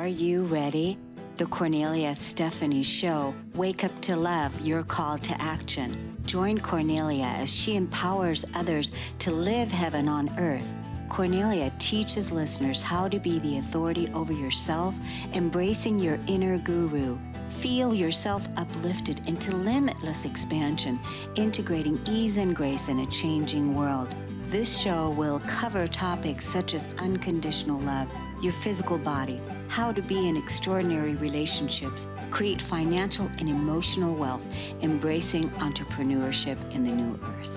you ready? The Kornelia Stephanie Show. Wake up to love, your call to action. Join Kornelia as she empowers others to live heaven on earth. Kornelia teaches listeners how to be the authority over yourself, embracing your inner guru. Feel yourself uplifted into limitless expansion, integrating ease and grace in a changing world. This show will cover topics such as unconditional love, your physical body, how to be in extraordinary relationships, create financial and emotional wealth, embracing entrepreneurship in the new earth.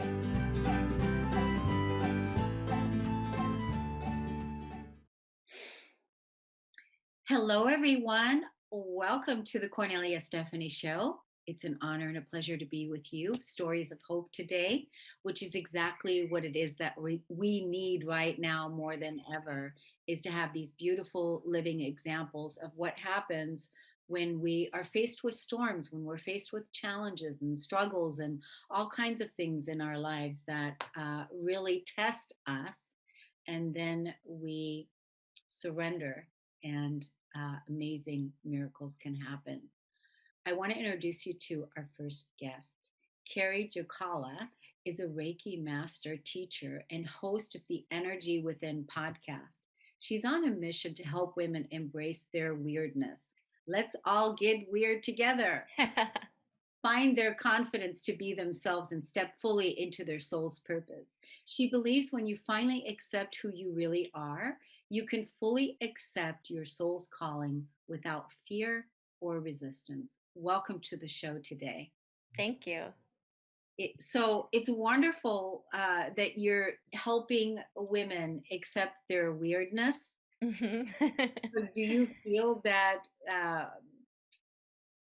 Hello, everyone. Welcome to the Kornelia Stephanie Show. It's an honor and a pleasure to be with you. Stories of hope today, which is exactly what it is that we need right now more than ever, is to have these beautiful living examples of what happens when we are faced with storms, when we're faced with challenges and struggles and all kinds of things in our lives that really test us. And then we surrender and amazing miracles can happen. I want to introduce you to our first guest. Kerri Jokala is a Reiki master teacher and host of the Energy Within podcast. She's on a mission to help women embrace their weirdness. Let's all get weird together. Find their confidence to be themselves and step fully into their soul's purpose. She believes when you finally accept who you really are, you can fully accept your soul's calling without fear or resistance. Welcome to the show today. Thank you. So it's wonderful that you're helping women accept their weirdness. Because do you feel that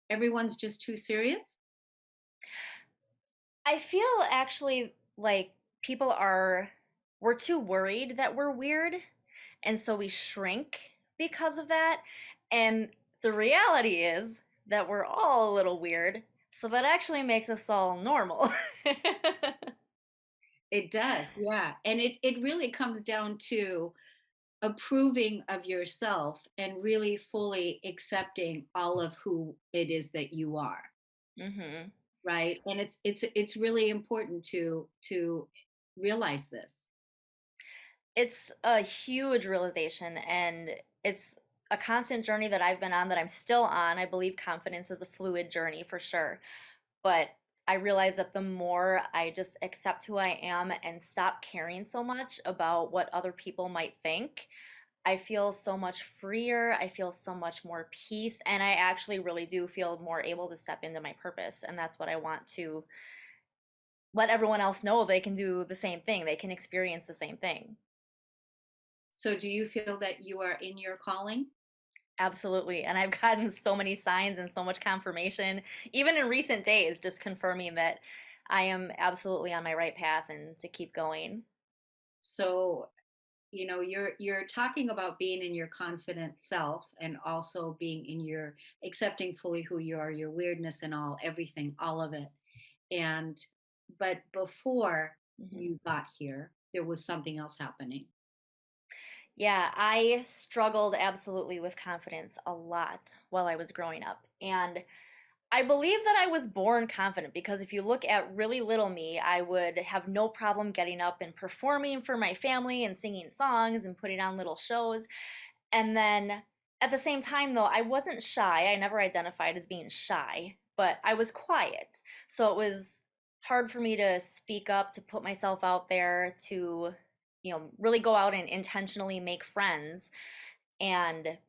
everyone's just too serious? I feel actually like we're too worried that we're weird, and so we shrink because of that. And the reality is that we're all a little weird, so that actually makes us all normal. It does, yeah. And it really comes down to approving of yourself and really fully accepting all of who it is that you are. Mm-hmm. Right. And it's really important to realize this. It's a huge realization, and it's a constant journey that I've been on, that I'm still on. I believe confidence is a fluid journey for sure. But I realize that the more I just accept who I am and stop caring so much about what other people might think, I feel so much freer. I feel so much more peace. And I actually really do feel more able to step into my purpose. And that's what I want to let everyone else know. They can do the same thing, they can experience the same thing. So do you feel that you are in your calling? Absolutely. And I've gotten so many signs and so much confirmation, even in recent days, just confirming that I am absolutely on my right path and to keep going. So, you're talking about being in your confident self and also being in your accepting fully who you are, your weirdness and everything, all of it. And but before Mhm. you got here, there was something else happening. Yeah, I struggled absolutely with confidence a lot while I was growing up. And I believe that I was born confident, because if you look at really little me, I would have no problem getting up and performing for my family and singing songs and putting on little shows. And then at the same time, though, I wasn't shy. I never identified as being shy, but I was quiet. So it was hard for me to speak up, to put myself out there, to, really go out and intentionally make friends. And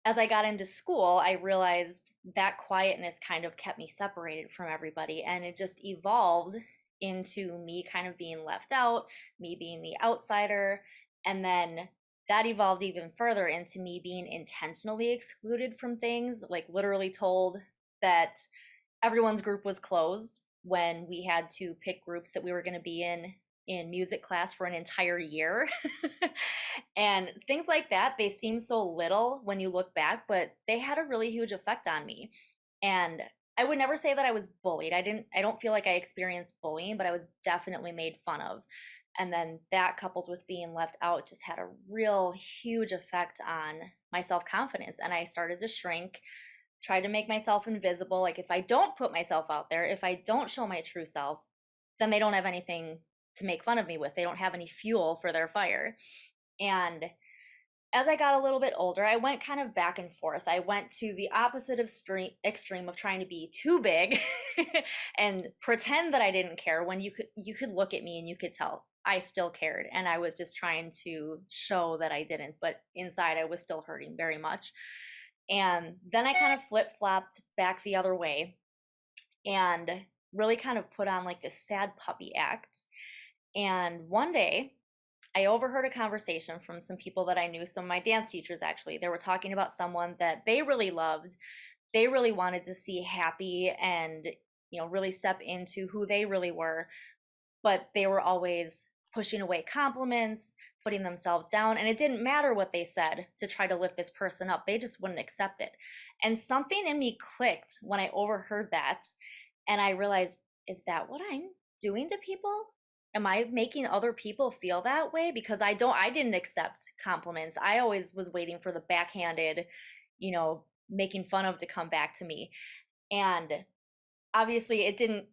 as I got into school, I realized that quietness kind of kept me separated from everybody, and it just evolved into me kind of being left out, me being the outsider, and then that evolved even further into me being intentionally excluded from things, like literally told that everyone's group was closed when we had to pick groups that we were going to be in music class for an entire year. And things like that, they seem so little when you look back, but they had a really huge effect on me. And I would never say that I was bullied. I don't feel like I experienced bullying, but I was definitely made fun of And then that coupled with being left out just had a real huge effect on my self confidence. And I started to shrink, tried to make myself invisible. Like, if I don't put myself out there, if I don't show my true self, then they don't have anything to make fun of me with. They don't have any fuel for their fire. And as I got a little bit older, I went kind of back and forth. I went to the opposite of extreme of trying to be too big and pretend that I didn't care when you could look at me and you could tell I still cared, and I was just trying to show that I didn't, but inside I was still hurting very much. And then I kind of flip-flopped back the other way and really kind of put on like this sad puppy act. And one day I overheard a conversation from some people that I knew, some of my dance teachers actually. They were talking about someone that they really loved. They really wanted to see happy and, really step into who they really were, but they were always pushing away compliments, putting themselves down, and it didn't matter what they said to try to lift this person up. They just wouldn't accept it. And something in me clicked when I overheard that, and I realized, is that what I'm doing to people? Am I making other people feel that way? Because I didn't accept compliments. I always was waiting for the backhanded, making fun of to come back to me. And obviously it didn't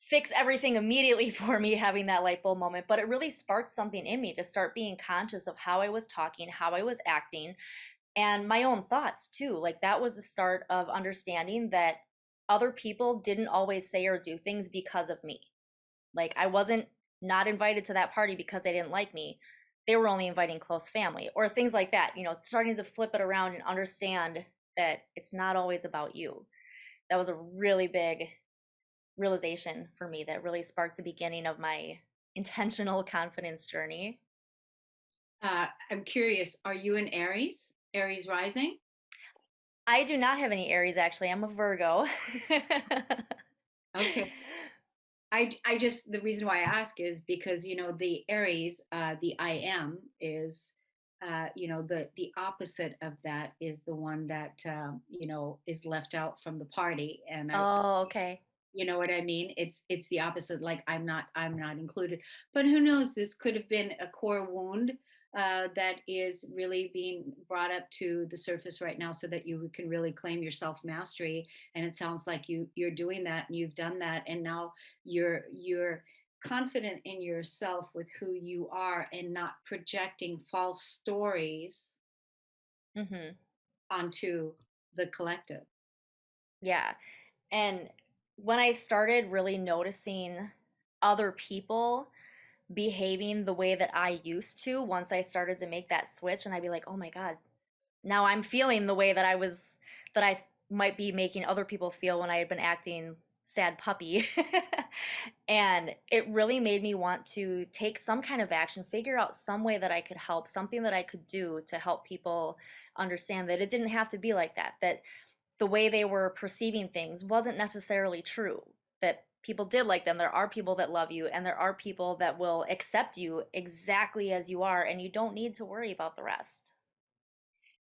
fix everything immediately for me having that light bulb moment, but it really sparked something in me to start being conscious of how I was talking, how I was acting, and my own thoughts too. Like, that was the start of understanding that other people didn't always say or do things because of me. Like, I wasn't not invited to that party because they didn't like me. They were only inviting close family or things like that, starting to flip it around and understand that it's not always about you. That was a really big realization for me that really sparked the beginning of my intentional confidence journey. I'm curious, are you an Aries? Aries rising? I do not have any Aries, actually. I'm a Virgo. Okay. I just, the reason why I ask is because, the Aries, the I am is, the opposite of that is the one that, is left out from the party. And Oh, okay. you know what I mean? It's the opposite. Like, I'm not included. But who knows? This could have been a core wound that is really being brought up to the surface right now, so that you can really claim your self mastery. And it sounds like you're doing that, and you've done that, and now you're confident in yourself with who you are, and not projecting false stories Mhm. onto the collective. Yeah. And when I started really noticing other people behaving the way that I used to, once I started to make that switch, and I'd be like, "Oh my God, now I'm feeling the way that I might be making other people feel when I had been acting sad puppy." And it really made me want to take some kind of action, figure out some way that I could help, something that I could do to help people understand that it didn't have to be like that, that the way they were perceiving things wasn't necessarily true, that people did like them. There are people that love you, and there are people that will accept you exactly as you are, and you don't need to worry about the rest.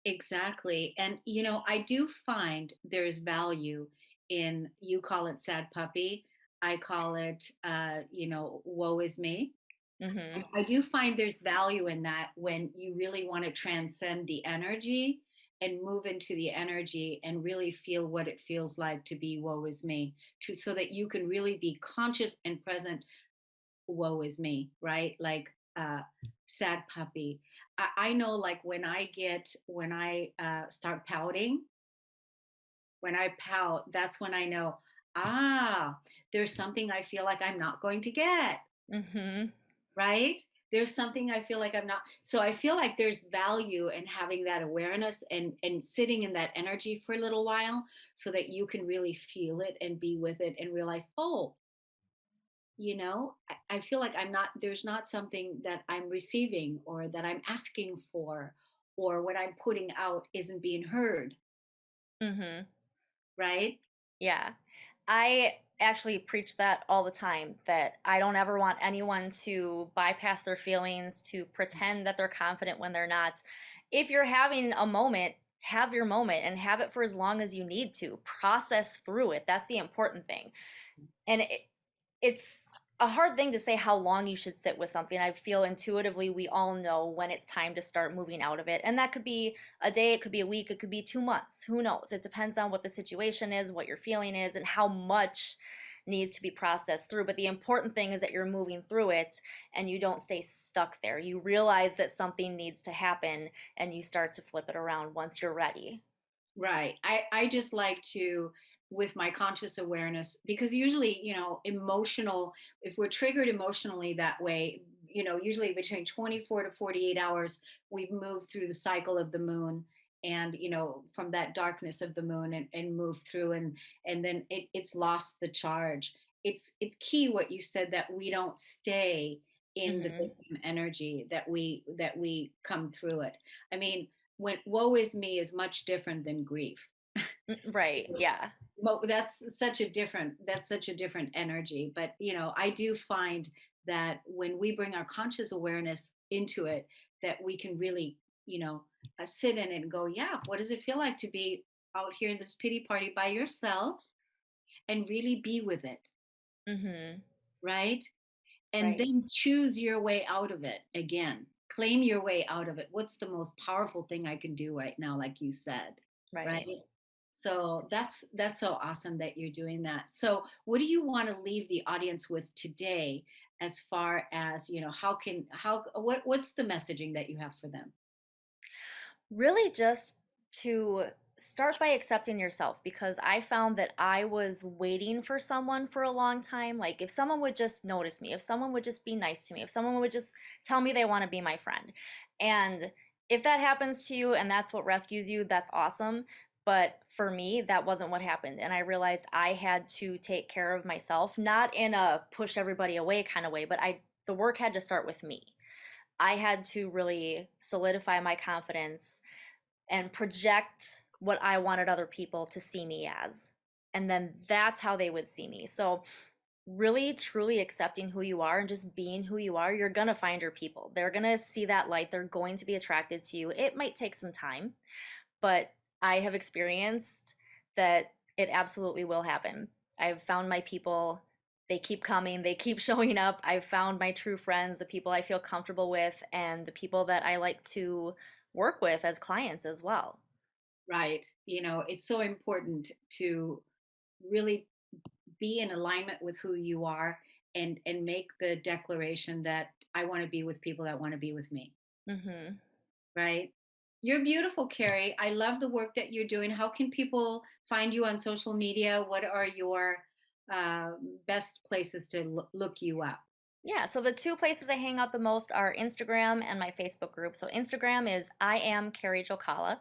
Exactly. And, I do find there is value in, you call it sad puppy. I call it, woe is me. Mhm. I do find there's value in that when you really want to transcend the energy and move into the energy and really feel what it feels like to be woe is me, so that you can really be conscious and present. Woe is me, right? Like, sad puppy. I know, like, when I start pouting, when I pout, that's when I know, ah, there's something I feel like I'm not going to get, Mhm. right? There's something I feel like I'm not. So I feel like there's value in having that awareness, and sitting in that energy for a little while, so that you can really feel it and be with it and realize, oh, I feel like there's not something that I'm receiving or that I'm asking for, or what I'm putting out isn't being heard, Mhm. right? Yeah. I actually preach that all the time, that I don't ever want anyone to bypass their feelings, to pretend that they're confident when they're not. If you're having a moment, have your moment and have it for as long as you need to. Process through it. That's the important thing. And it's a hard thing to say how long you should sit with something. I feel intuitively we all know when it's time to start moving out of it. And that could be a day, it could be a week, it could be 2 months. Who knows? It depends on what the situation is, what your feeling is, and how much needs to be processed through. But the important thing is that you're moving through it and you don't stay stuck there. You realize that something needs to happen and you start to flip it around once you're ready. Right. I just like to, with my conscious awareness, because usually, emotional, if we're triggered emotionally that way, usually between 24 to 48 hours, we've moved through the cycle of the moon and, from that darkness of the moon and moved through and then it's lost the charge. It's key what you said that we don't stay in the Hmm. victim energy, that we come through it. I mean, when woe is me is much different than grief. Right. Yeah. That's such a different energy. But I do find that when we bring our conscious awareness into it, that we can really, sit in it and go, yeah, what does it feel like to be out here in this pity party by yourself and really be with it, Hmm. right? And Right. then choose your way out of it again. Claim your way out of it. What's the most powerful thing I can do right now, like you said, right? Right. So that's so awesome that you're doing that. So what do you want to leave the audience with today as far as, what's the messaging that you have for them? Really just to start by accepting yourself, because I found that I was waiting for someone for a long time. Like if someone would just notice me, if someone would just be nice to me, if someone would just tell me they want to be my friend. And if that happens to you and that's what rescues you, that's awesome. But for me, that wasn't what happened. And I realized I had to take care of myself, not in a push everybody away kind of way, but the work had to start with me. I had to really solidify my confidence and project what I wanted other people to see me as. And then that's how they would see me. So, really, truly accepting who you are and just being who you are, you're going to find your people. They're going to see that light. They're going to be attracted to you. It might take some time, but I have experienced that it absolutely will happen. I've found my people. They keep coming, they keep showing up. I've found my true friends, the people I feel comfortable with, and the people that I like to work with as clients as well. Right. It's so important to really be in alignment with who you are and make the declaration that I want to be with people that want to be with me. Hmm. Right? You're beautiful, Kerri. I love the work that you're doing. How can people find you on social media? What are your best places to look you up? Yeah, so the two places I hang out the most are Instagram and my Facebook group. So Instagram is I am Kerri Jokala,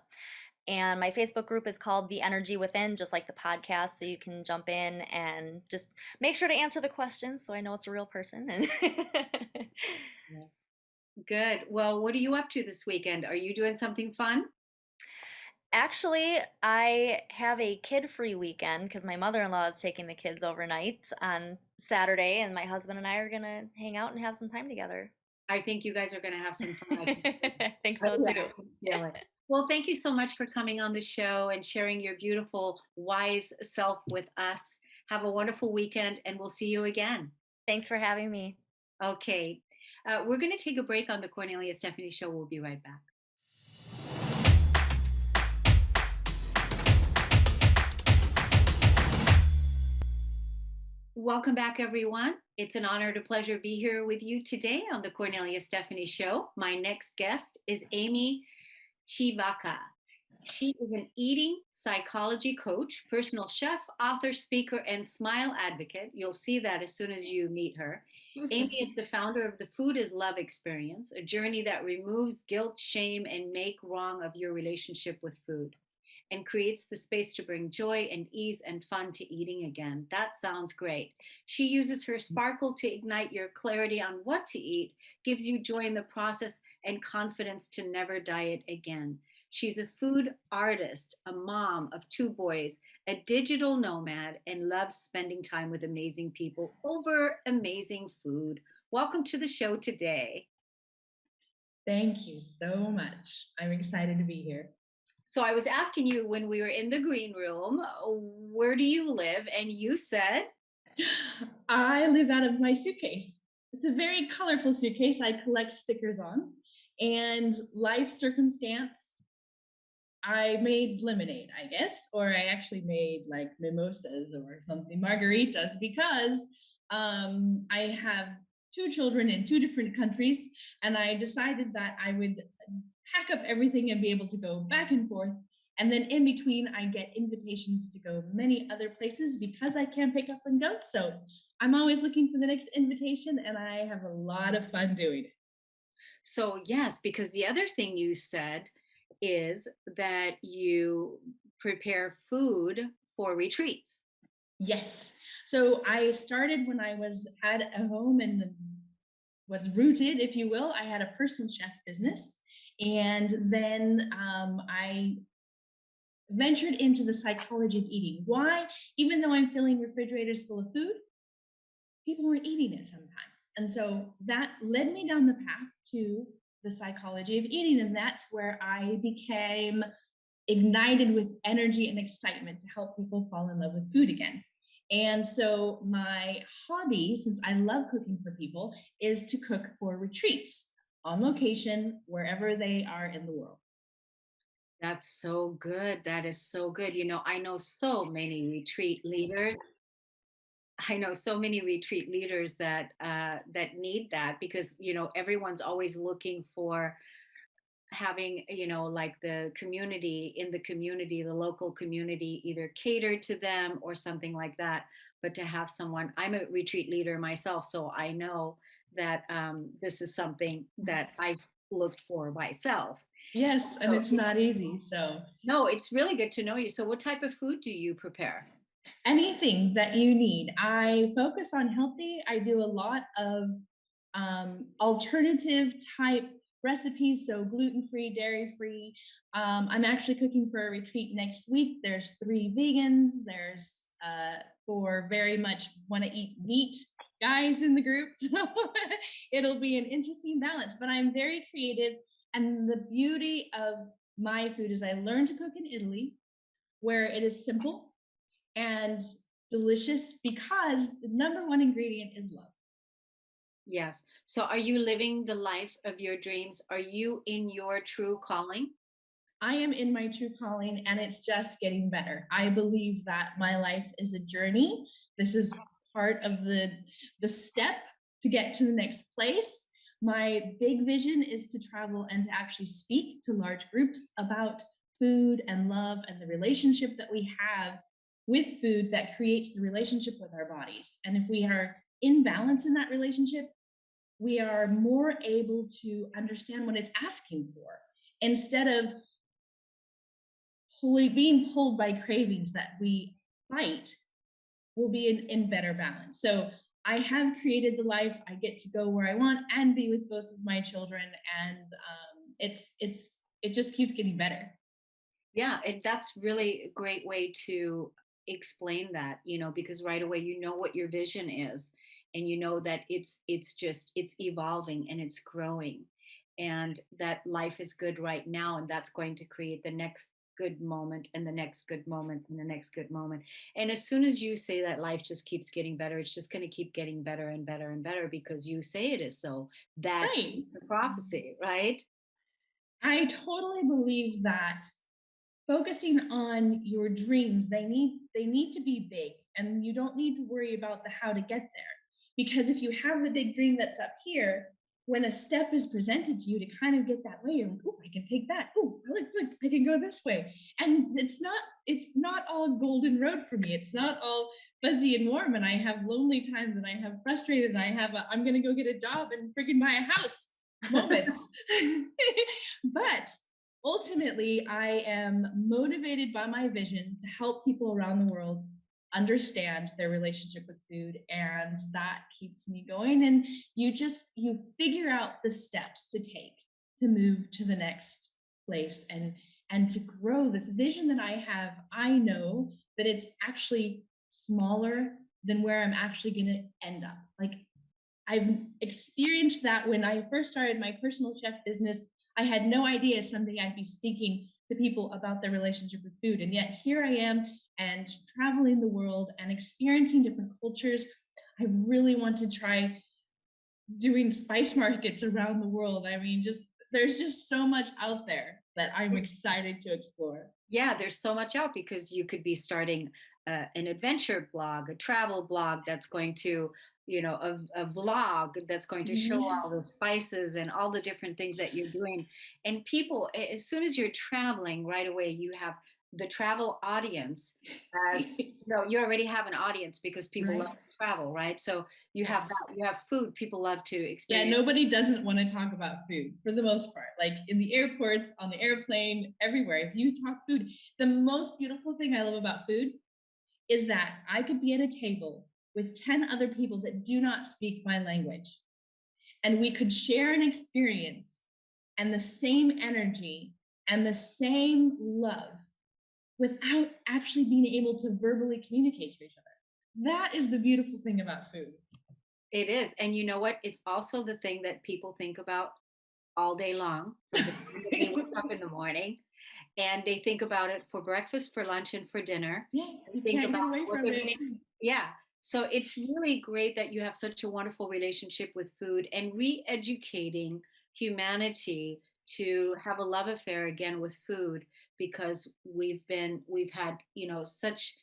and my Facebook group is called The Energy Within, just like the podcast. So you can jump in and just make sure to answer the questions so I know it's a real person. And Yeah. Good. Well, what are you up to this weekend? Are you doing something fun? actually, I have a kid-free weekend because my mother-in-law is taking the kids overnight on Saturday, and my husband and I are gonna hang out and have some time together. I think you guys are going to have some fun. I think Oh, so yeah, too. I can feel it. Well, thank you so much for coming on the show and sharing your beautiful, wise self with us. Have a wonderful weekend, and we'll see you again. Thanks for having me. Okay. We're going to take a break on the Cornelia Stephanie Show. We'll be right back. Welcome back, everyone. It's an honor and a pleasure to be here with you today on the Cornelia Stephanie Show. My next guest is Amy Civica. She is an eating psychology coach, personal chef, author, speaker, and smile advocate. You'll see that as soon as you meet her. Amy is the founder of the Food is Love Experience, a journey that removes guilt, shame, and make wrong of your relationship with food and creates the space to bring joy and ease and fun to eating again. That sounds great. She uses her sparkle to ignite your clarity on what to eat, gives you joy in the process, and confidence to never diet again. She's a food artist, a mom of two boys, a digital nomad, and loves spending time with amazing people over amazing food. Welcome to the show today. Thank you so much. I'm excited to be here. So I was asking you when we were in the green room, where do you live? And you said, I live out of my suitcase. It's a very colorful suitcase I collect stickers on. And life circumstance, I made lemonade, I guess, or I actually made like mimosas or something, margaritas, because I have two children in two different countries, and I decided that I would pack up everything and be able to go back and forth. And then in between, I get invitations to go many other places because I can pick up and go. So I'm always looking for the next invitation, and I have a lot of fun doing it. So, yes, because the other thing you said is that you prepare food for retreats. Yes. So I started when I was at a home and was rooted, if you will. I had a personal chef business. And then I ventured into the psychology of eating. Why? Even though I'm filling refrigerators full of food, people weren't eating it sometimes. And so that led me down the path to the psychology of eating. And that's where I became ignited with energy and excitement to help people fall in love with food again. And so my hobby, since I love cooking for people, is to cook for retreats on location wherever they are in the world. That's so good. That is so good. I know so many retreat leaders. I know so many retreat leaders that need that because everyone's always looking for having like the community in the community, the local community, either cater to them or something like that. But to have someone, I'm a retreat leader myself, so I know that this is something that I've looked for myself. Yes, and So it's not easy. So no, it's really good to know you. So what type of food do you prepare? anything that you need. I focus on healthy. I do a lot of alternative type recipes, so gluten free, dairy free. I'm actually cooking for a retreat next week. There's three vegans. There's for very much want to eat meat guys in the group. So it'll be an interesting balance, but I'm very creative. And the beauty of my food is I learned to cook in Italy where it is simple and delicious because the number one ingredient is love. Yes. So are you living the life of your dreams? Are you in your true calling? I am in my true calling and it's just getting better. I believe that my life is a journey. This is part of the step to get to the next place. My big vision is to travel and to actually speak to large groups about food and love and the relationship that we have with food that creates the relationship with our bodies. And if we are in balance in that relationship, we are more able to understand what it's asking for instead of being pulled by cravings that we fight. Will be in better balance. So I have created the life. I get to go where I want and be with both of my children, and it just keeps getting better. Yeah, and that's really a great way to explain that, because right away you know what your vision is and you know that it's evolving and it's growing and that life is good right now and that's going to create the next good moment and the next good moment and the next good moment. And as soon as you say that life just keeps getting better, it's just going to keep getting better and better and better because you say it is so. That is Right. the prophecy, right? I totally believe that focusing on your dreams, they need to be big, and you don't need to worry about the how to get there, because if you have the big dream that's up here, when a step is presented to you to kind of get that way, you're like, oh, I can take that. Oh, look, I can go this way. And it's not all golden road for me. It's not all fuzzy and warm, and I have lonely times, and I have frustrated, and I have I'm gonna go get a job and freaking buy a house moments. But ultimately, I am motivated by my vision to help people around the world understand their relationship with food, and that keeps me going. And you figure out the steps to take to move to the next place, and to grow this vision that I have. I know that it's actually smaller than where I'm actually going to end up. Like, I've experienced that when I first started my personal chef business. I had no idea someday I'd be speaking to people about their relationship with food. And yet here I am and traveling the world and experiencing different cultures. I really want to try doing spice markets around the world. I mean, just there's just so much out there that I'm excited to explore. Yeah, there's so much out because you could be starting an adventure blog, a travel blog that's going to, a vlog that's going to show all Yes. the spices and all the different things that you're doing. And people, as soon as you're traveling, right away, you have the travel audience as, you already have an audience because people love Right. to travel, right? So you have Yes. that, you have food, people love to Yeah, experience. nobody doesn't want to talk about food for the most part. Like in the airports, on the airplane, everywhere. If you talk food, the most beautiful thing I love about food is that I could be at a table with 10 other people that do not speak my language, and we could share an experience and the same energy and the same love without actually being able to verbally communicate to each other. That is the beautiful thing about food. It is. And you know what? It's also the thing that people think about all day long from the time that they wake up in the morning, and they think about it for breakfast, for lunch, and for dinner. Yeah, They you think can't about get away what from they're it. gonna, yeah. So it's really great that you have such a wonderful relationship with food and re-educating humanity to have a love affair again with food, because we've had, such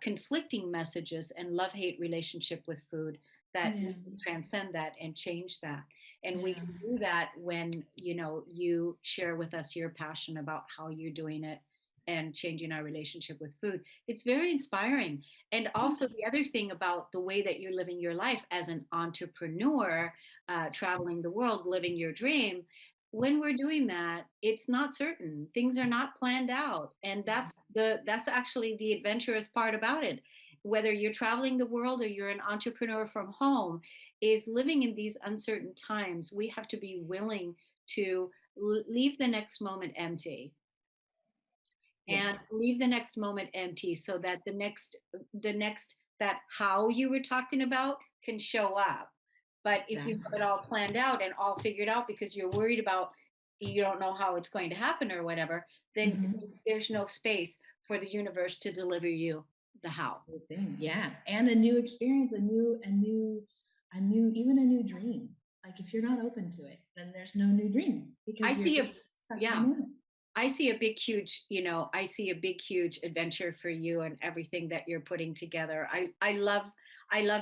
conflicting messages and love-hate relationship with food, that we Yeah, can transcend that and change that. And we yeah. can do that when, you share with us your passion about how you're doing it and changing our relationship with food. It's very inspiring. And Thank also you. the other thing about the way that you're living your life as an entrepreneur, traveling the world, living your dream. When we're doing that, it's not certain. Things are not planned out, and that's actually the adventurous part about it. Whether you're traveling the world or you're an entrepreneur from home, is living in these uncertain times. We have to be willing to leave the next moment empty, and Yes. leave the next moment empty so that the next that how you were talking about can show up. But if you have it Exactly. all planned out and all figured out because you're worried about, you don't know how it's going to happen or whatever, then Mhm. there's no space for the universe to deliver you the how. Good thing. Yeah. And a new experience, even a new dream. Like if you're not open to it, then there's no new dream I because you're see a just stuck in the Yeah, moment. I see a big, huge, I see a big, huge adventure for you and everything that you're putting together. I love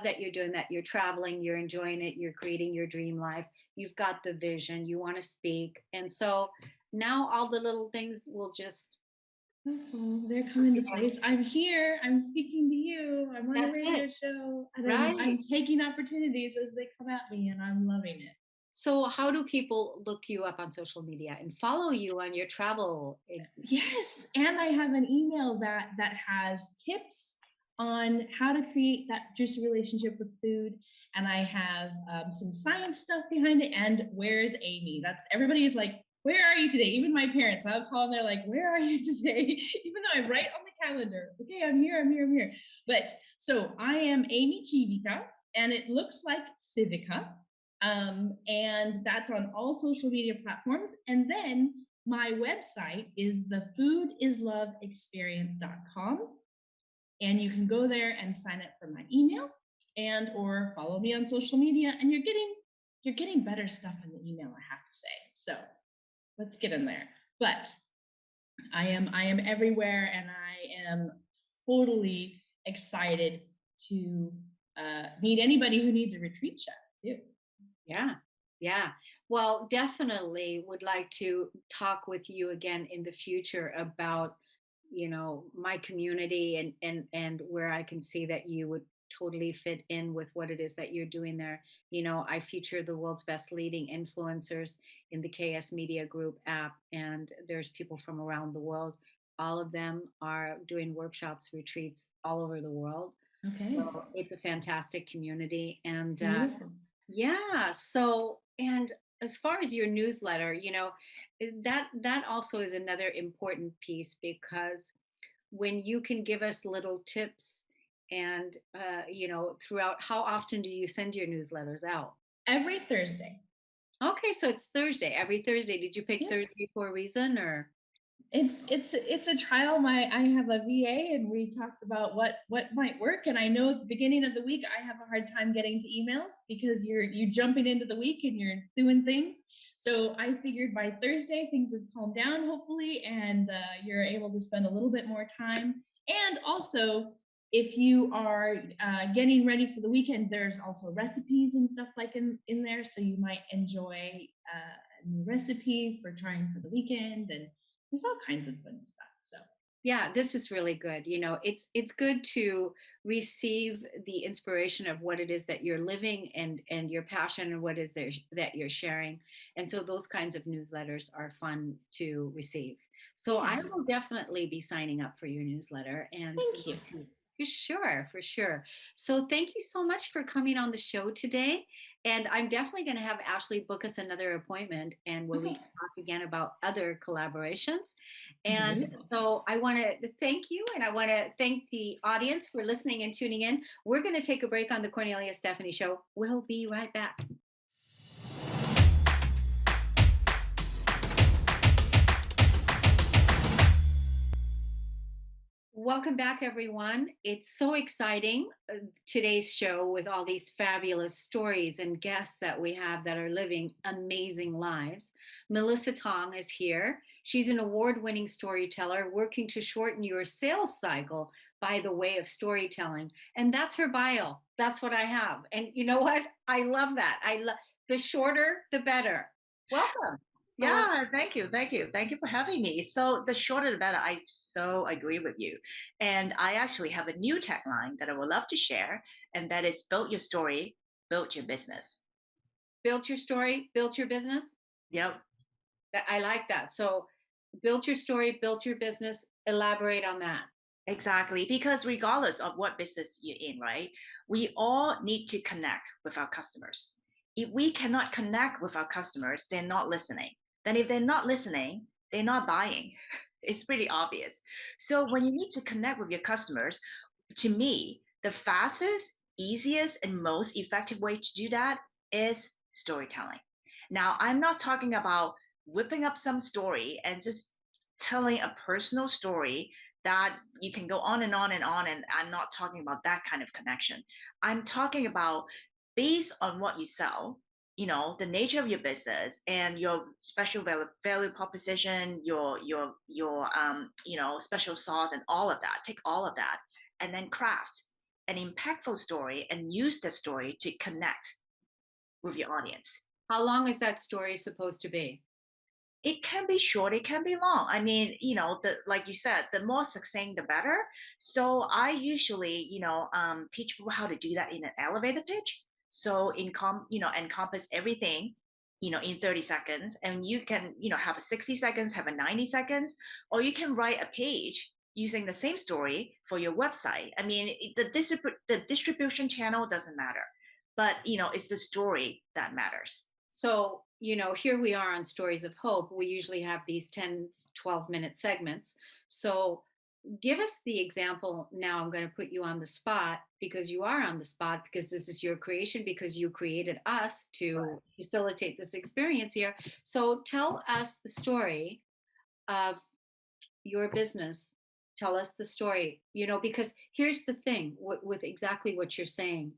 that you're doing that. You're traveling, you're enjoying it, you're creating your dream life. You've got the vision, you want to speak. And so now all the little things will just Wonderful. They're come coming to together. place. I'm here. I'm speaking to you. I'm on a That's radio it, show, and I'm right? taking opportunities as they come at me, and I'm loving it. So how do people look you up on social media and follow you on your travel? Yes, and I have an email that has tips on how to create that juicy relationship with food, and I have some science stuff behind it. And where's Amy? That's everybody is like, where are you today? Even my parents, I'll call them. They're like, where are you today? Even though I'm right on the calendar. Okay, I'm here. I'm here. I'm here. But so I am Amy Civica, and it looks like Civica. And that's on all social media platforms. And then my website is thefoodisloveexperience.com, and you can go there and sign up for my email and or follow me on social media, and you're getting better stuff in the email, I have to say. So let's get in there. But I am everywhere, and I am totally excited to meet anybody who needs a retreat chef too. Yeah. Yeah. Well, definitely would like to talk with you again in the future about, my community, and where I can see that you would totally fit in with what it is that you're doing there. I feature the world's best leading influencers in the KS Media Group app, and there's people from around the world. All of them are doing workshops, retreats all over the world. Okay. So it's a fantastic community. And Beautiful. yeah. So, and as far as your newsletter, that also is another important piece, because when you can give us little tips and, throughout, how often do you send your newsletters out? Every Thursday. Okay, so it's Thursday, every Thursday. Did you pick Yeah. Thursday for a reason, or? It's a trial. I have a VA, and we talked about what might work. And I know at the beginning of the week I have a hard time getting to emails because you're jumping into the week and you're doing things. So I figured by Thursday things have calmed down, hopefully, and you're able to spend a little bit more time. And also, if you are getting ready for the weekend, there's also recipes and stuff like in there, so you might enjoy a new recipe for trying for the weekend, and there's all kinds of fun stuff. So Yeah, this is really good. It's good to receive the inspiration of what it is that you're living and your passion and what is there that you're sharing. And so those kinds of newsletters are fun to receive. So I yes, will definitely be signing up for your newsletter and thank you. for sure, for sure. So thank you so much for coming on the show today. And I'm definitely going to have Ashley book us another appointment and where we Okay, can talk again about other collaborations. And beautiful. so I want to thank you and I want to thank the audience for listening and tuning in. We're going to take a break on the Cornelia Stephanie Show. We'll be right back. Welcome back, everyone. It's so exciting, today's show with all these fabulous stories and guests that we have that are living amazing lives. Mellissa Tong is here. She's an award winning storyteller working to shorten your sales cycle by the way of storytelling. And that's her bio. That's what I have. And you know what? I love that. The shorter, the better. Welcome, Melissa. Yeah, thank you. Thank you. Thank you for having me. So the shorter the better. I so agree with you. And I actually have a new tagline that I would love to share, and that is build your story, build your business. Built your story, built your business. Yep. I like that. So, build your story, build your business, elaborate on that. Exactly. Because regardless of what business you're in, right, we all need to connect with our customers. If we cannot connect with our customers, they're not listening. Then if they're not listening, they're not buying. It's pretty obvious. So when you need to connect with your customers, to me, the fastest, easiest, and most effective way to do that is storytelling. Now, I'm not talking about whipping up some story and just telling a personal story that you can go on and on and on. And I'm not talking about that kind of connection. I'm talking about based on what you sell, the nature of your business and your special value proposition, your special sauce and all of that. Take all of that and then craft an impactful story and use that story to connect with your audience. How long is that story supposed to be? It can be short, it can be long. I mean, the like you said, the more succinct, the better. So I usually, teach people how to do that in an elevator pitch. So encompass everything, in 30 seconds, and you can, have a 60 seconds, have a 90 seconds, or you can write a page using the same story for your website. I mean, the distribution channel doesn't matter, but it's the story that matters. So, here we are on Stories of Hope. We usually have these 10, 12-minute segments. So, give us the example. Now, I'm going to put you on the spot because you are on the spot because this is your creation, because you created us to facilitate this experience here. So, tell us the story of your business. Tell us the story, because here's the thing with exactly what you're saying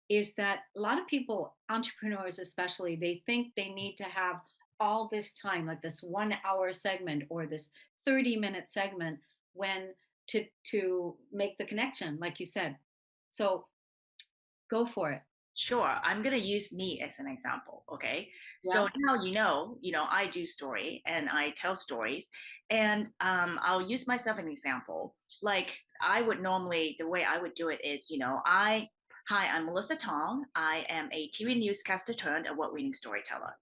is that a lot of people, entrepreneurs especially, they think they need to have all this time, like this 1 hour segment or this 30-minute segment when to make the connection, like you said. So go for it. Sure, I'm gonna use me as an example. Okay, Yeah. so now I do story and I tell stories, and I'll use myself an example. Like I would normally, the way I would do it is, hi, I'm Mellissa Tong. I am a TV newscaster turned award-winning storyteller.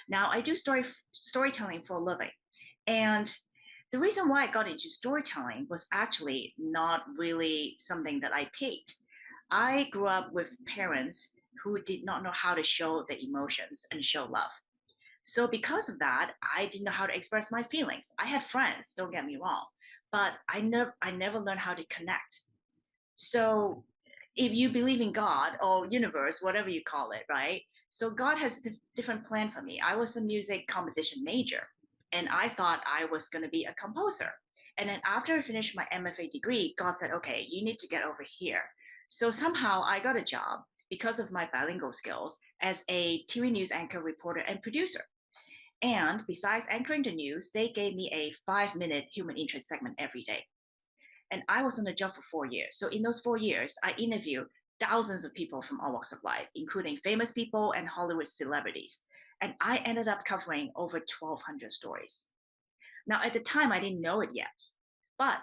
Now I do storytelling for a living, and the reason why I got into storytelling was actually not really something that I picked. I grew up with parents who did not know how to show the emotions and show love. So because of that, I didn't know how to express my feelings. I had friends, don't get me wrong, but I never learned how to connect. So if you believe in God or universe, whatever you call it, right? So God has a different plan for me. I was a music composition major. And I thought I was going to be a composer. And then after I finished my MFA degree, God said, okay, you need to get over here. So somehow I got a job because of my bilingual skills as a TV news anchor, reporter, and producer. And besides anchoring the news, they gave me a 5-minute human interest segment every day. And I was on the job for 4 years. So in those 4 years, I interviewed thousands of people from all walks of life, including famous people and Hollywood celebrities. And I ended up covering over 1,200 stories. Now, at the time, I didn't know it yet, but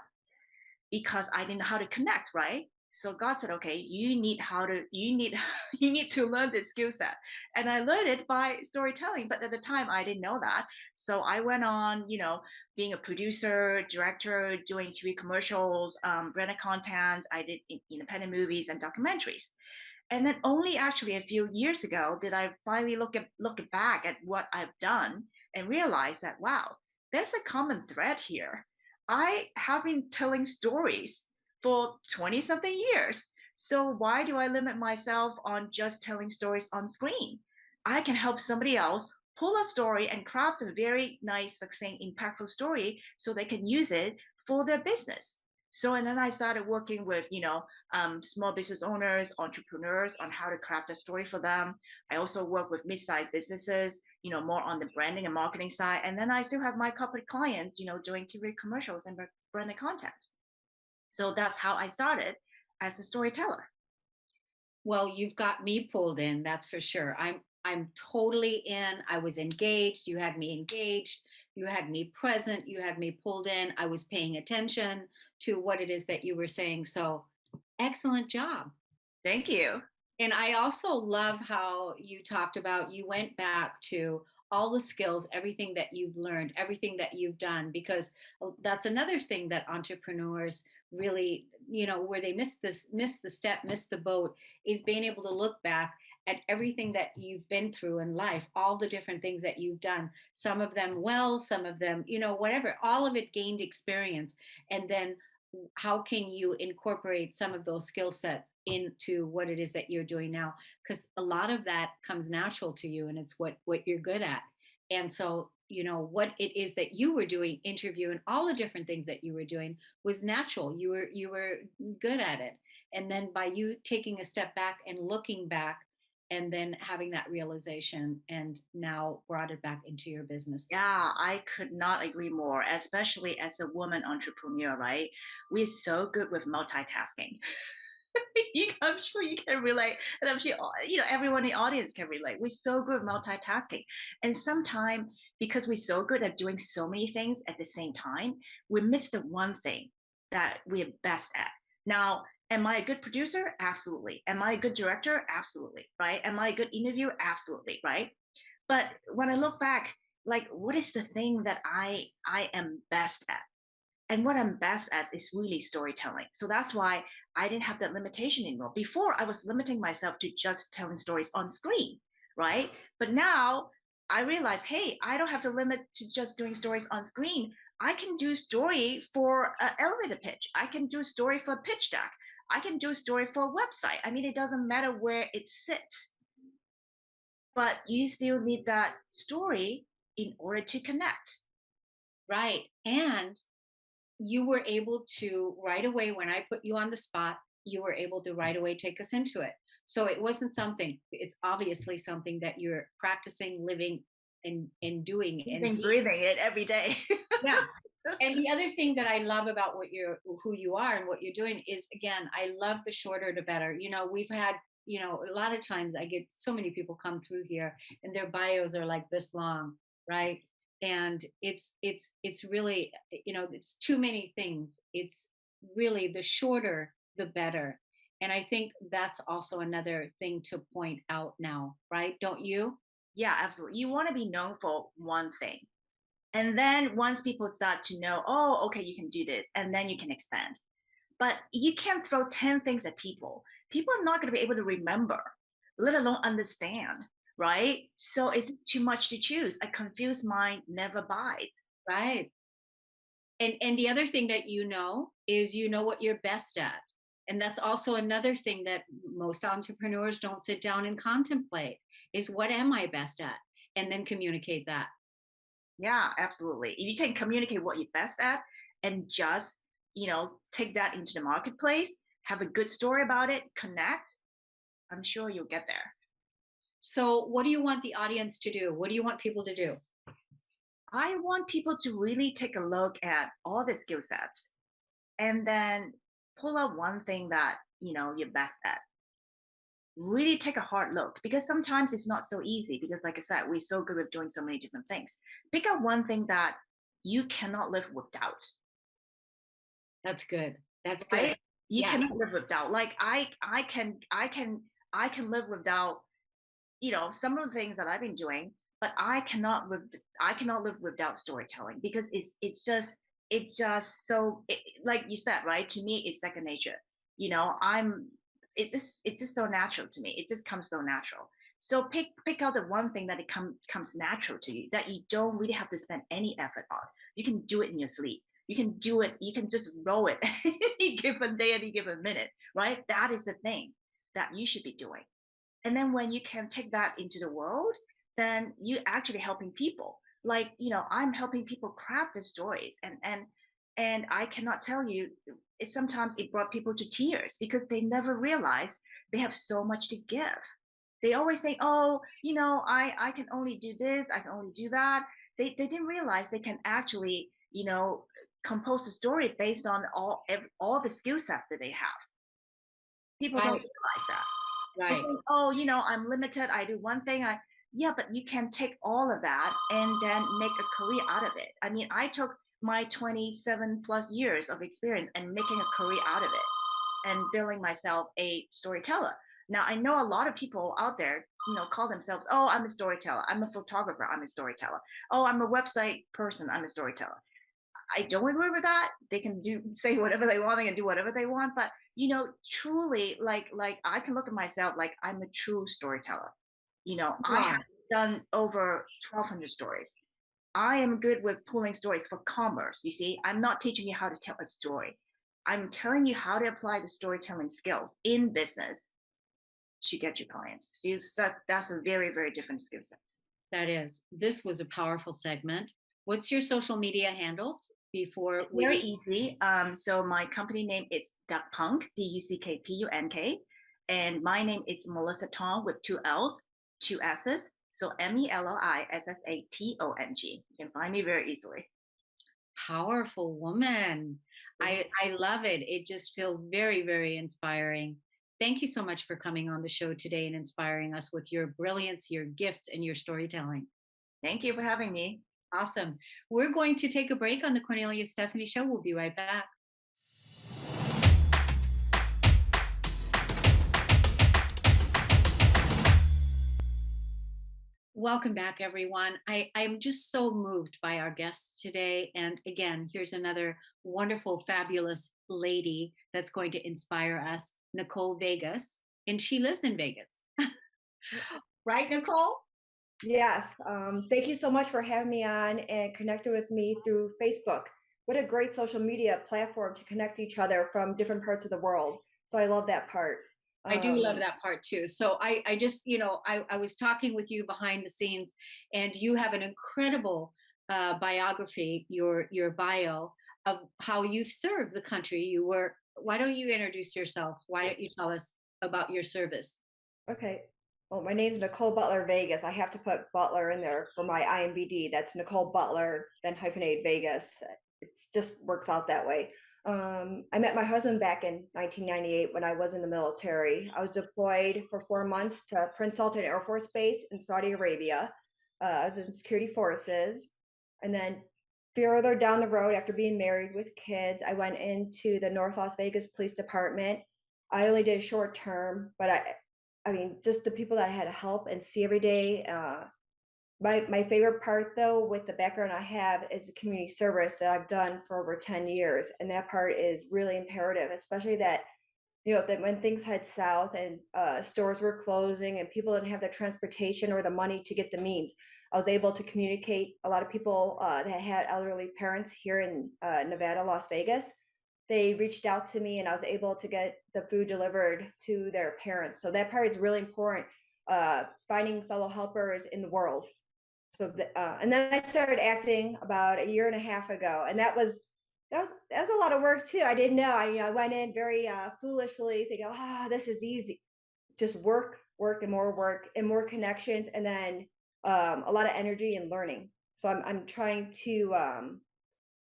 because I didn't know how to connect, right? So God said, okay, you need you need to learn this skill set. And I learned it by storytelling, but at the time I didn't know that. So I went on, being a producer, director, doing TV commercials, branded content. I did independent movies and documentaries. And then only actually a few years ago did I finally look back at what I've done and realize that wow, there's a common thread here. I have been telling stories for 20 something years. So why do I limit myself on just telling stories on screen? I can help somebody else pull a story and craft a very nice, succinct, impactful story so they can use it for their business. So, and then I started working with, small business owners, entrepreneurs on how to craft a story for them. I also work with mid-sized businesses, more on the branding and marketing side. And then I still have my corporate clients, doing TV commercials and branded content. So that's how I started as a storyteller. Well, you've got me pulled in, that's for sure. I'm totally in. I was engaged. You had me engaged. You had me present. You had me pulled in. I was paying attention to what it is that you were saying. So, excellent job. Thank you. And I also love how you talked about you went back to all the skills, everything that you've learned, everything that you've done, because that's another thing that entrepreneurs really, where they miss the step, miss the boat, is being able to look back at everything that you've been through in life, all the different things that you've done, some of them well, some of them, whatever, all of it gained experience. And then how can you incorporate some of those skill sets into what it is that you're doing now, because a lot of that comes natural to you and it's what you're good at. And so what it is that you were doing, interviewing, all the different things that you were doing was natural. You were good at it. And then by you taking a step back and looking back and then having that realization and now brought it back into your business. Yeah, I could not agree more, especially as a woman entrepreneur, right? We're so good with multitasking. I'm sure you can relate, and I'm sure everyone in the audience can relate. We're so good at multitasking, and sometimes because we're so good at doing so many things at the same time, we miss the one thing that we're best at. Now, am I a good producer? Absolutely. Am I a good director? Absolutely. Right? Am I a good interviewer? Absolutely. Right? But when I look back, like, what is the thing that I am best at? And what I'm best at is really storytelling. So that's why I didn't have that limitation anymore. Before, I was limiting myself to just telling stories on screen, right? But now I realize, hey, I don't have to limit to just doing stories on screen. I can do story for an elevator pitch. I can do story for a pitch deck. I can do a story for a website. I mean, it doesn't matter where it sits, but you still need that story in order to connect. Right. And you were able to right away, when I put you on the spot, you were able to right away take us into it. So it wasn't something, it's obviously something that you're practicing, living, and doing and Even being. breathing it every day. Yeah. And the other thing that I love about who you are and what you're doing is, again, I love the shorter the better. We've had, a lot of times I get so many people come through here and their bios are like this long, right? And it's really, it's too many things. It's really the shorter the better. And I think that's also another thing to point out now, right? Don't you? Yeah, absolutely. You want to be known for one thing. And then once people start to know, oh, okay, you can do this, and then you can expand. But you can't throw 10 things at people. People are not going to be able to remember, let alone understand, right? So it's too much to choose. A confused mind never buys. Right. And the other thing that is what you're best at. And that's also another thing that most entrepreneurs don't sit down and contemplate is what am I best at? And then communicate that. Yeah, absolutely. If you can communicate what you're best at and just, take that into the marketplace, have a good story about it, connect, I'm sure you'll get there. So, what do you want the audience to do? What do you want people to do? I want people to really take a look at all the skill sets and then pull out one thing that, you're best at. Really take a hard look because sometimes it's not so easy because like I said, we're so good with doing so many different things. Pick out one thing that you cannot live without. That's good. That's good. Right? You Yeah. cannot live without. Like I can live without, some of the things that I've been doing, but I cannot live without storytelling because it's just so like you said, right? To me, it's second nature. You know, I'm it's just so natural to me. It just comes so natural. So pick out the one thing that comes natural to you that you don't really have to spend any effort on. You can do it in your sleep. You can do it. You can just roll it any given day, any given minute, right? That is the thing that you should be doing. And then when you can take that into the world, then you actually helping people. Like, I'm helping people craft the stories, and I cannot tell you, sometimes it brought people to tears because they never realized they have so much to give. They always say, oh, I can only do this, I can only do that. They didn't realize they can actually, compose a story based on all the skill sets that they have. People don't Right. realize that. They Right. think, oh, I'm limited. I do one thing. Yeah, but you can take all of that and then make a career out of it. I mean, I took my 27 plus years of experience and making a career out of it and building myself a storyteller. Now, I know a lot of people out there, call themselves, oh, I'm a storyteller. I'm a photographer. I'm a storyteller. Oh, I'm a website person. I'm a storyteller. I don't agree with that. They can say whatever they want. They can do whatever they want. But truly, like I can look at myself like I'm a true storyteller. You I have are. done over 1,200 stories. I am good with pulling stories for commerce. You see, I'm not teaching you how to tell a story. I'm telling you how to apply the storytelling skills in business to get your clients. So that's a very, very different skill set. That is. This was a powerful segment. What's your social media handles before Very we easy. So my company name is Duckpunk, Duckpunk, and my name is Mellissa Tong with two L's, two S's. So Mellissatong. You can find me very easily. powerful woman. I love it. It just feels very, very inspiring. Thank you so much for coming on the show today and inspiring us with your brilliance, your gifts, and your storytelling. Thank you for having me. Awesome. We're going to take a break on the Cornelia Stephanie Show. We'll be right back. Welcome back, everyone. I'm just so moved by our guests today. And again, here's another wonderful, fabulous lady that's going to inspire us, Nicole Vegas. And she lives in Vegas. Right, Nicole? Yes. Thank you so much for having me on and connecting with me through Facebook. What a great social media platform to connect each other from different parts of the world. So I love that part. I do love Um, that part too. So I just, I was talking with you behind the scenes, and you have an incredible biography, your bio of how you've served the country. You were. Why don't you introduce yourself? Why don't you tell us about your service? okay. Well, my name's Nicole Butler Vegas. I have to put Butler in there for my IMBD. That's Nicole Butler, then hyphenate Vegas. It just works out that way. I met my husband back in 1998 when I was in the military. I was deployed for 4 months to Prince Sultan Air Force Base in Saudi Arabia. I was in security forces. And then further down the road, after being married with kids, I went into the North Las Vegas Police Department. I only did a short term, but I mean, just the people that I had to help and see every day. My favorite part though, with the background I have, is the community service that I've done for over 10 years, and that part is really imperative, especially that that when things head south and stores were closing and people didn't have the transportation or the money to get the means. I was able to communicate a lot of people that had elderly parents here in Nevada, Las Vegas. They reached out to me and I was able to get the food delivered to their parents. So that part is really important, finding fellow helpers in the world. So, and then I started acting about a year and a half ago, and that was a lot of work too. I didn't know. I went in very foolishly, thinking, "Ah, this is easy." Just work, and more connections, and then a lot of energy and learning. So I'm trying to,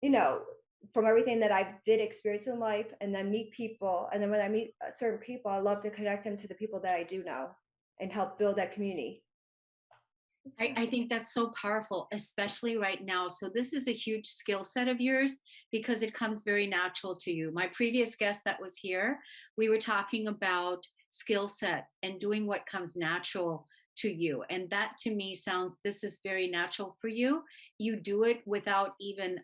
you know, from everything that I did experience in life, and then meet people, and then when I meet certain people, I love to connect them to the people that I do know, and help build that community. I think that's so powerful, especially right now. So, this is a huge skill set of yours because it comes very natural to you. My previous guest that was here, we were talking about skill sets and doing what comes natural to you. And that to me sounds this is very natural for you. You do it without even,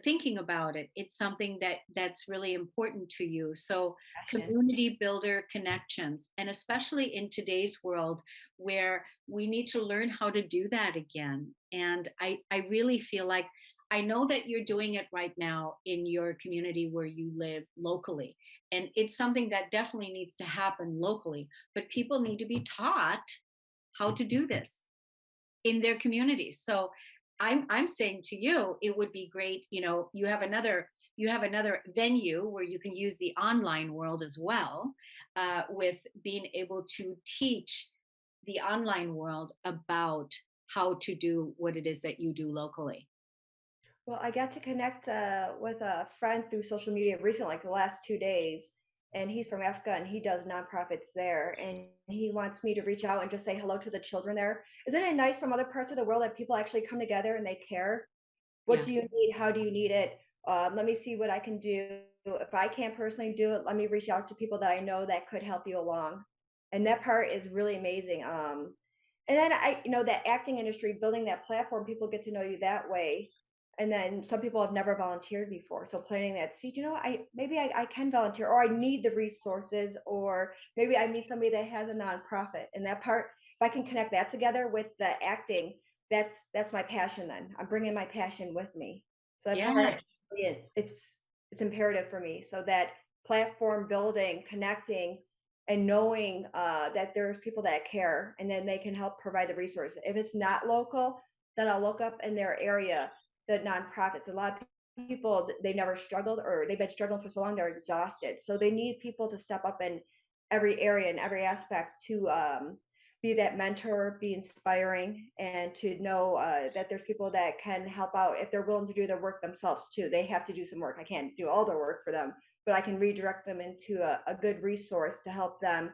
thinking about it. It's something that's really important to you. So Passion. community builder connections, and especially in today's world where we need to learn how to do that again. And I really feel like I know that you're doing it right now in your community where you live locally, and it's something that definitely needs to happen locally, but people need to be taught how to do this in their communities. So I'm saying to you, it would be great, you have another venue where you can use the online world as well, with being able to teach the online world about how to do what it is that you do locally. Well, I got to connect with a friend through social media recently, like the last 2 days, and he's from Africa and he does nonprofits there. And he wants me to reach out and just say hello to the children there. Isn't it nice from other parts of the world that people actually come together and they care? What Yeah. do you need? How do you need it? Let me see what I can do. If I can't personally do it, let me reach out to people that I know that could help you along. And that part is really amazing. And then that acting industry, building that platform, people get to know you that way. And then some people have never volunteered before. So planting that seed, I can volunteer, or I need the resources, or maybe I meet somebody that has a nonprofit. And that part, if I can connect that together with the acting, that's my passion. Then I'm bringing my passion with me. So that Yeah. part, it's imperative for me. So that platform building, connecting, and knowing that there's people that care, and then they can help provide the resources. If it's not local, then I'll look up in their area the nonprofits. A lot of people, they never struggled, or they've been struggling for so long they're exhausted. So they need people to step up in every area and every aspect to be that mentor, be inspiring, and to know that there's people that can help out if they're willing to do their work themselves too. They have to do some work. I can't do all their work for them, but I can redirect them into a good resource to help them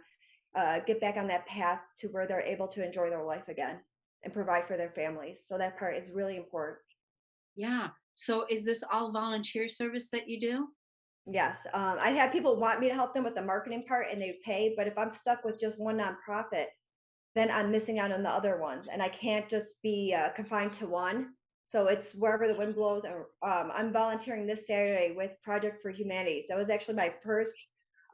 get back on that path to where they're able to enjoy their life again and provide for their families. So that part is really important. Yeah. So is this all volunteer service that you do? Yes, I had people want me to help them with the marketing part, and they pay. But if I'm stuck with just one nonprofit, then I'm missing out on the other ones, and I can't just be confined to one. So it's wherever the wind blows. And I'm volunteering this Saturday with Project for Humanities. That was actually my first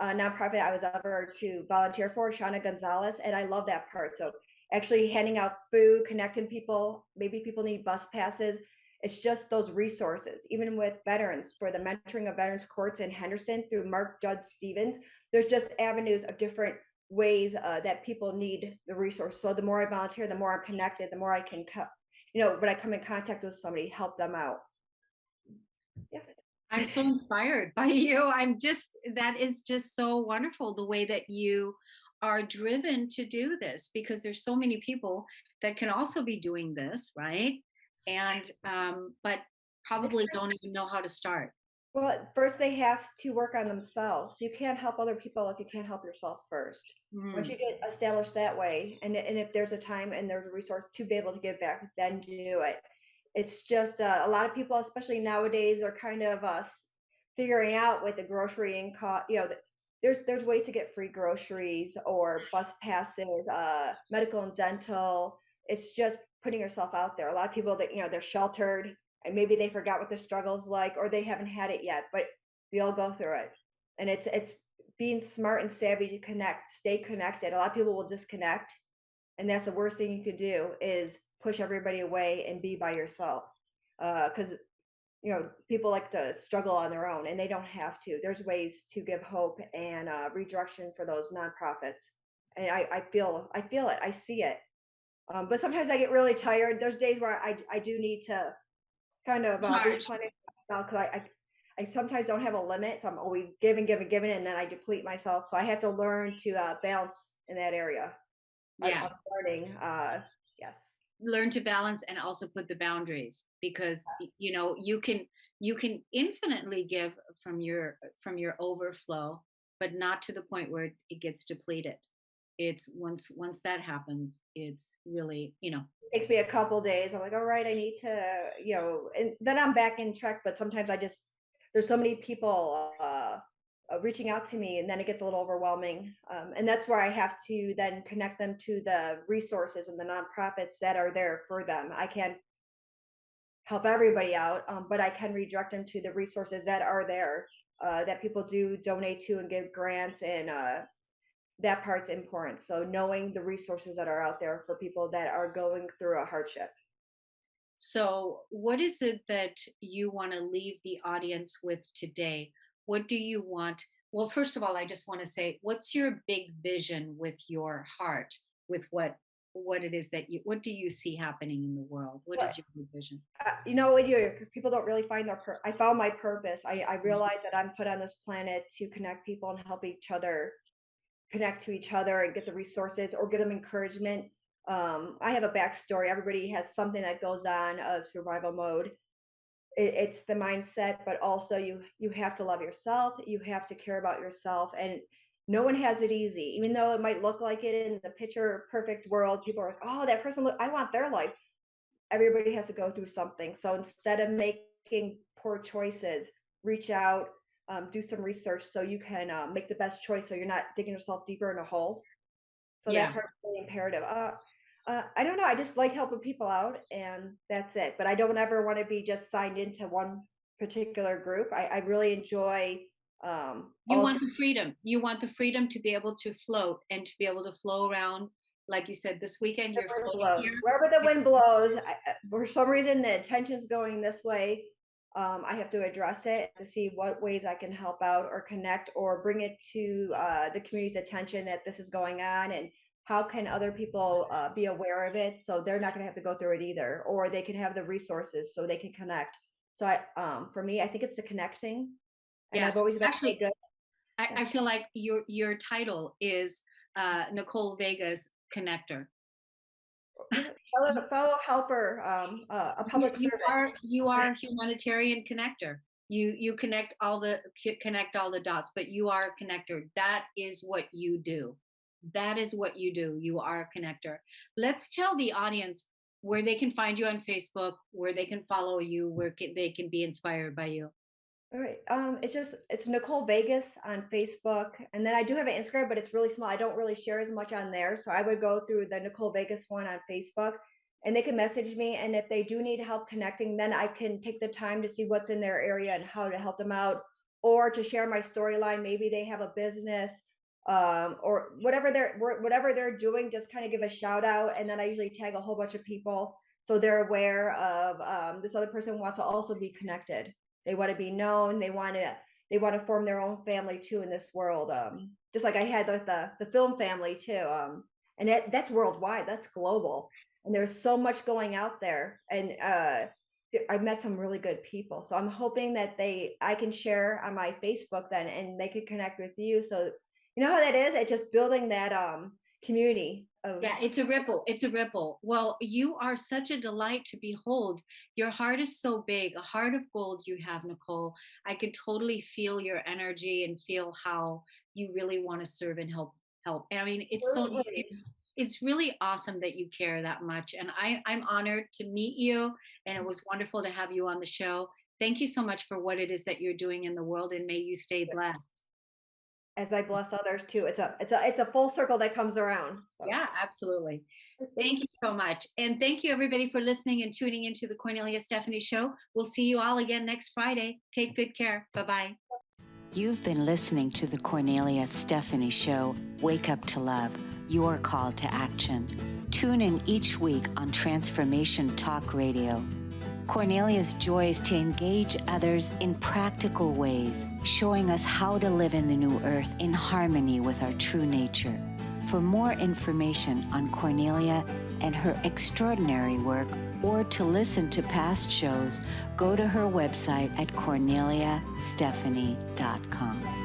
nonprofit I was ever to volunteer for, Shauna Gonzalez, and I love that part. So actually handing out food, connecting people. Maybe people need bus passes. It's just those resources. Even with veterans, for the mentoring of veterans courts in Henderson through Mark Judge Stevens, there's just avenues of different ways that people need the resource. So the more I volunteer, the more I'm connected, the more I can, when I come in contact with somebody, help them out. Yeah. I'm so inspired by you. That is just so wonderful the way that you are driven to do this because there's so many people that can also be doing this, right? And, but probably don't even know how to start. Well, at first they have to work on themselves. You can't help other people if you can't help yourself first. Once Mm, you get established that way, and if there's a time and there's a resource to be able to give back, then do it. It's just a lot of people, especially nowadays, are kind of figuring out with the grocery and cost. There's ways to get free groceries or bus passes, medical and dental. It's just putting yourself out there. A lot of people that they're sheltered, and maybe they forgot what the struggle's like, or they haven't had it yet, but we all go through it. And it's being smart and savvy to connect, stay connected. A lot of people will disconnect, and that's the worst thing you could do, is push everybody away and be by yourself. Because people like to struggle on their own, and they don't have to. There's ways to give hope and redirection for those nonprofits. And I feel it. I see it. But sometimes I get really tired. There's days where I do need to kind of replenish myself because I sometimes don't have a limit. So I'm always giving, and then I deplete myself. So I have to learn to balance in that area. Yeah. I'm learning. Yes. Learn to balance and also put the boundaries, because you can infinitely give from your overflow, but not to the point where it gets depleted. It's once that happens, it's really It takes me a couple days. I'm like, all right, I need to, and then I'm back in track. But sometimes there's so many people reaching out to me, and then it gets a little overwhelming. And that's where I have to then connect them to the resources and the nonprofits that are there for them. I can't help everybody out, but I can redirect them to the resources that are there, that people do donate to and give grants, and that part's important. So knowing the resources that are out there for people that are going through a hardship. So, what is it that you want to leave the audience with today? What do you want? Well, first of all, I just want to say, what's your big vision with your heart, with what it is that what do you see happening in the world? What But is your big vision? when people don't really find I found my purpose. I realized that I'm put on this planet to connect people and help each other connect to each other and get the resources or give them encouragement. I have a backstory. Everybody has something that goes on of survival mode. It's the mindset, but also you have to love yourself. You have to care about yourself, and no one has it easy. Even though it might look like it in the picture perfect world, people are like, "Oh, that person! I want their life." Everybody has to go through something. So instead of making poor choices, reach out, do some research so you can make the best choice. So you're not digging yourself deeper in a hole. So that Yeah. part's really imperative. I don't know. I just like helping people out, and that's it. But I don't ever want to be just signed into one particular group. I really enjoy. You want the freedom. You want the freedom to be able to float and to be able to flow around. Like you said, this weekend you're floating here. Wherever the wind blows, for some reason the attention's going this way. I have to address it to see what ways I can help out or connect or bring it to the community's attention that this is going on, and how can other people be aware of it so they're not going to have to go through it either, or they can have the resources so they can connect. So for me, I think it's the connecting, and Yeah. I've always been Actually, good. I feel like your title is Nicole Vegas Connector. Fellow helper, a public servant. You are a humanitarian connector. You connect all the dots, but you are a connector. That is what you do. That is what you do. You are a connector. Let's tell the audience where they can find you on Facebook, where they can follow you, where they can be inspired by you. All right. It's Nicole Vegas on Facebook, and then I do have an Instagram, but it's really small. I don't really share as much on there, so I would go through the Nicole Vegas one on Facebook, and they can message me. And if they do need help connecting, then I can take the time to see what's in their area and how to help them out, or to share my storyline. Maybe they have a business, or whatever they're doing. Just kind of give a shout out, and then I usually tag a whole bunch of people so they're aware of this other person wants to also be connected. They want to be known. They want to form their own family too in this world. Just like I had with the film family too. And that's worldwide. That's global. And there's so much going out there. And I met some really good people. So I'm hoping that I can share on my Facebook then, and they could connect with you. So you know how that is? It's just building that community. Yeah, it's a ripple. It's a ripple. Well, you are such a delight to behold. Your heart is so big, a heart of gold you have, Nicole. I can totally feel your energy and feel how you really want to serve and help. I mean, it's really awesome that you care that much. And I'm honored to meet you. And it was wonderful to have you on the show. Thank you so much for what it is that you're doing in the world, and may you stay blessed. As I bless others too. It's a full circle that comes around. So. Yeah, absolutely. Thank you so much. And thank you everybody for listening and tuning into the Kornelia Stephanie Show. We'll see you all again next Friday. Take good care. Bye-bye. You've been listening to the Kornelia Stephanie Show, Wake Up to Love, your call to action. Tune in each week on Transformation Talk Radio. Kornelia's joy is to engage others in practical ways, showing us how to live in the new earth in harmony with our true nature. For more information on Kornelia and her extraordinary work, or to listen to past shows, go to her website at korneliastephanie.com.